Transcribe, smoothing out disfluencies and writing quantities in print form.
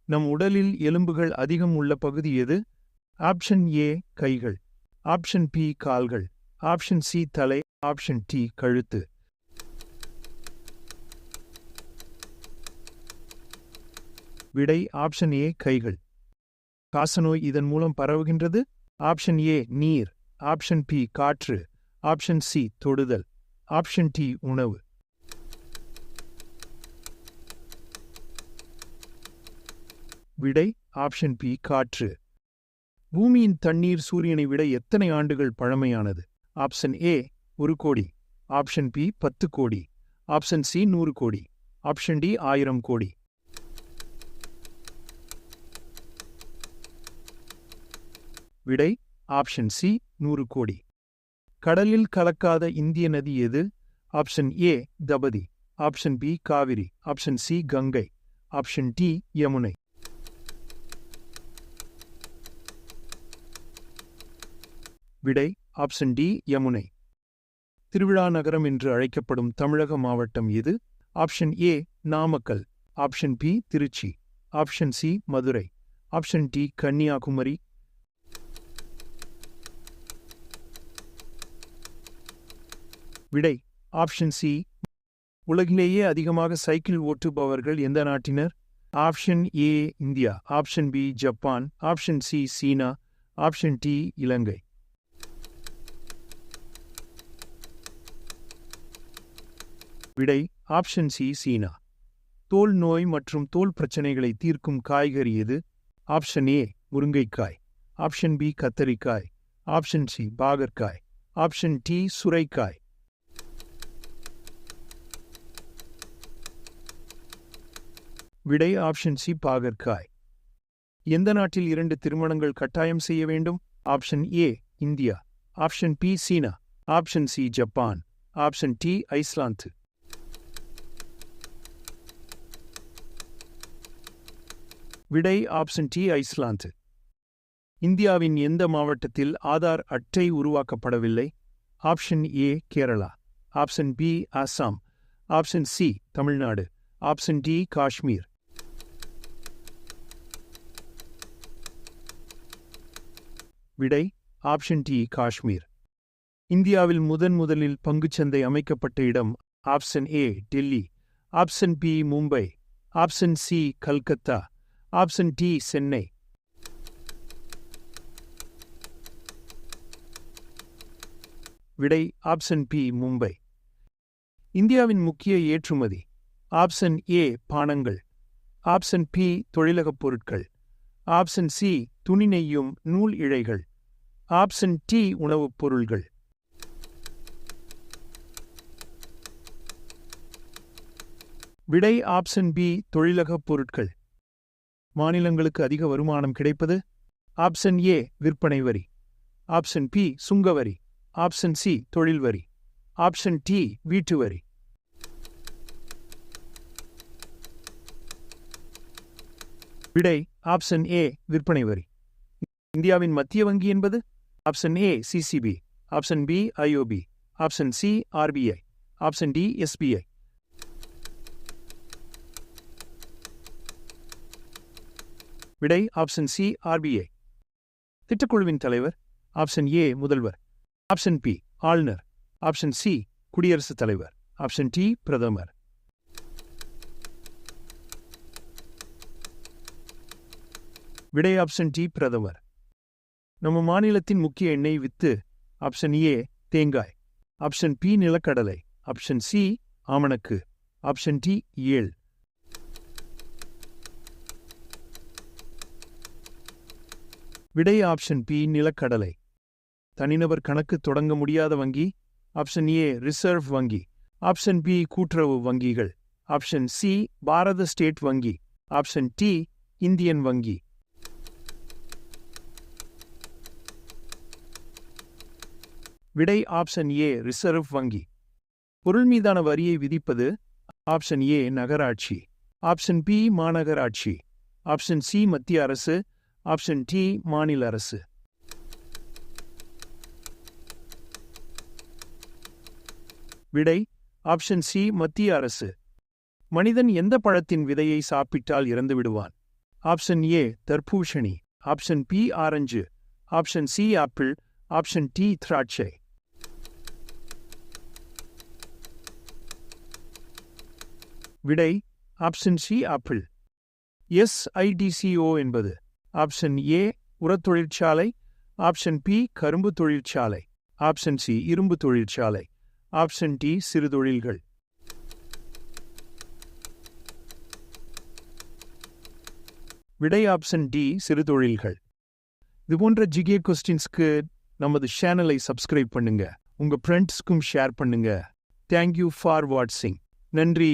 நம் உடலில் எலும்புகள் அதிகம் உள்ள பகுதி எது? ஆப்ஷன் ஏ கைகள், ஆப்ஷன் பி கால்கள், ஆப்ஷன் சி தலை, ஆப்ஷன் டி கழுத்து. விடை ஆப்ஷன் ஏ கைகள். காசநோய் இதன் மூலம் பரவுகின்றது. ஆப்ஷன் ஏ நீர், ஆப்ஷன் பி காற்று, ஆப்ஷன் சி தொடுதல், ஆப்ஷன் டி உணவு. விடை ஆப்ஷன் பி காற்று. பூமியின் தண்ணீர் சூரியனை விட எத்தனை ஆண்டுகள் பழமையானது? ஆப்ஷன் ஏ 1 கோடி, ஆப்ஷன் பி 10 கோடி, ஆப்ஷன் சி 100 கோடி, ஆப்ஷன் டி 1000 கோடி. விடை ஆப்ஷன் சி 100 கோடி. கடலில் கலக்காத இந்திய நதி எது? Option A Tapti, option B Kaveri, option C Gangai, option D Yamunai. விடை ஆப்ஷன் டி யமுனை. திருவிழா நகரம் என்று அழைக்கப்படும் தமிழக மாவட்டம் எது? Option A Namakkal, option B Tiruchi, option C Madurai, option D Kanyakumari. விடை ஆப்ஷன் சி. உலகிலேயே அதிகமாக சைக்கிள் ஓட்டுபவர்கள் எந்த நாட்டினர்? Option A India, option B Japan, option C China, option D Ilangai. விடை ஆப்ஷன் சி சீனா. தோல் நோய் மற்றும் தோல் பிரச்சனைகளை தீர்க்கும் காய்கறி எது? ஆப்ஷன் ஏ முருங்கைக்காய், ஆப்ஷன் பி கத்தரிக்காய், ஆப்ஷன் சி பாகற்காய், ஆப்ஷன் டி சுரைக்காய். விடை ஆப்ஷன் சி பாகற்காய். எந்த நாட்டில் 2 திருமணங்கள் கட்டாயம் செய்ய வேண்டும்? Option A India, option B China, option C Japan, option D Iceland. விடை ஆப்ஷன் டி ஐஸ்லாந்து. இந்தியாவின் எந்த மாவட்டத்தில் ஆதார் அட்டை உருவாக்கப்படவில்லை? Option A Kerala, option B Assam, option C Tamil Nadu, option D Kashmir. விடை ஆப்ஷன் டி காஷ்மீர். இந்தியாவில் முதலில் பங்குச்சந்தை அமைக்கப்பட்ட இடம்? Option A Delhi, option B Mumbai, option C Calcutta, option D Chennai. விடை ஆப்ஷன் பி மும்பை. இந்தியாவின் முக்கிய ஏற்றுமதி? ஆப்ஷன் ஏ பானங்கள், ஆப்ஷன் பி தொழிலகப் பொருட்கள், ஆப்ஷன் சி துணி நெய்யும் நூல் இழைகள், ஆப்ஷன் டி உணவுப் பொருள்கள். விடை ஆப்ஷன் பி தொழிலகப் பொருட்கள். மாநிலங்களுக்கு அதிக வருமானம் கிடைப்பது? ஆப்ஷன் ஏ விற்பனை வரி, ஆப்ஷன் பி சுங்கவரி, ஆப்ஷன் சி தொழில் வரி, ஆப்ஷன் டி வீட்டு வரி. விடை ஆப்ஷன் ஏ விற்பனை வரி. இந்தியாவின் மத்திய வங்கி என்பது? Option A CCB, option B IOB, option C RBI, option D SBI. விடை ஆப்ஷன் சி ஆர்பிஐ. திட்டக்குழுவின் தலைவர்? ஆப்ஷன் ஏ முதல்வர், ஆப்ஷன் பி ஆளுநர், ஆப்ஷன் சி குடியரசுத் தலைவர், ஆப்ஷன் டி பிரதமர். விடை ஆப்ஷன் டி பிரதமர். நம்ம மாநிலத்தின் முக்கிய எண்ணெய் வித்து? ஆப்ஷன் ஏ தேங்காய், ஆப்ஷன் பி நிலக்கடலை, ஆப்ஷன் சி ஆமணக்கு, ஆப்ஷன் டி ஏள். விடை ஆப்ஷன் பி நிலக்கடலை. தனிநபர் கணக்கு தொடங்க முடியாத வங்கி? ஆப்ஷன் ஏ ரிசர்வ் வங்கி, ஆப்ஷன் பி கூட்டுறவு வங்கிகள், ஆப்ஷன் சி பாரத ஸ்டேட் வங்கி, ஆப்ஷன் டி இந்தியன் வங்கி. விடை ஆப்ஷன் ஏ ரிசர்வ் வங்கி. பொருள் மீதான வரியை விதிப்பது? ஆப்ஷன் ஏ நகராட்சி, ஆப்ஷன் பி மாநகராட்சி, ஆப்ஷன் சி மத்திய அரசு, ஆப்ஷன் டி மாநில அரசு. விடை ஆப்ஷன் சி மத்திய அரசு. மனிதன் எந்த பழத்தின் விதையை சாப்பிட்டால் இறந்து விடுவான்? ஆப்ஷன் ஏ தர்பூஷணி, option B orange, option C apple, option D திராட்சை. விடை ஆப்ஷன் சி ஆப்பிள். SIDCO என்பது ஆப்ஷன் ஏ உரத் தொழிற்சாலை, ஆப்ஷன் பி கரும்பு தொழிற்சாலை, ஆப்ஷன் சி இரும்பு தொழிற்சாலை, ஆப்ஷன் டி சிறு தொழில்கள். விடை ஆப்ஷன் டி சிறு தொழில்கள். இதுபோன்ற ஜிகே கொஸ்டின்ஸ்க்கு நமது சேனலை சப்ஸ்கிரைப் பண்ணுங்க, உங்க ஃப்ரெண்ட்ஸ்க்கும் ஷேர் பண்ணுங்க. தேங்க்யூ ஃபார் வாட்சிங். நன்றி.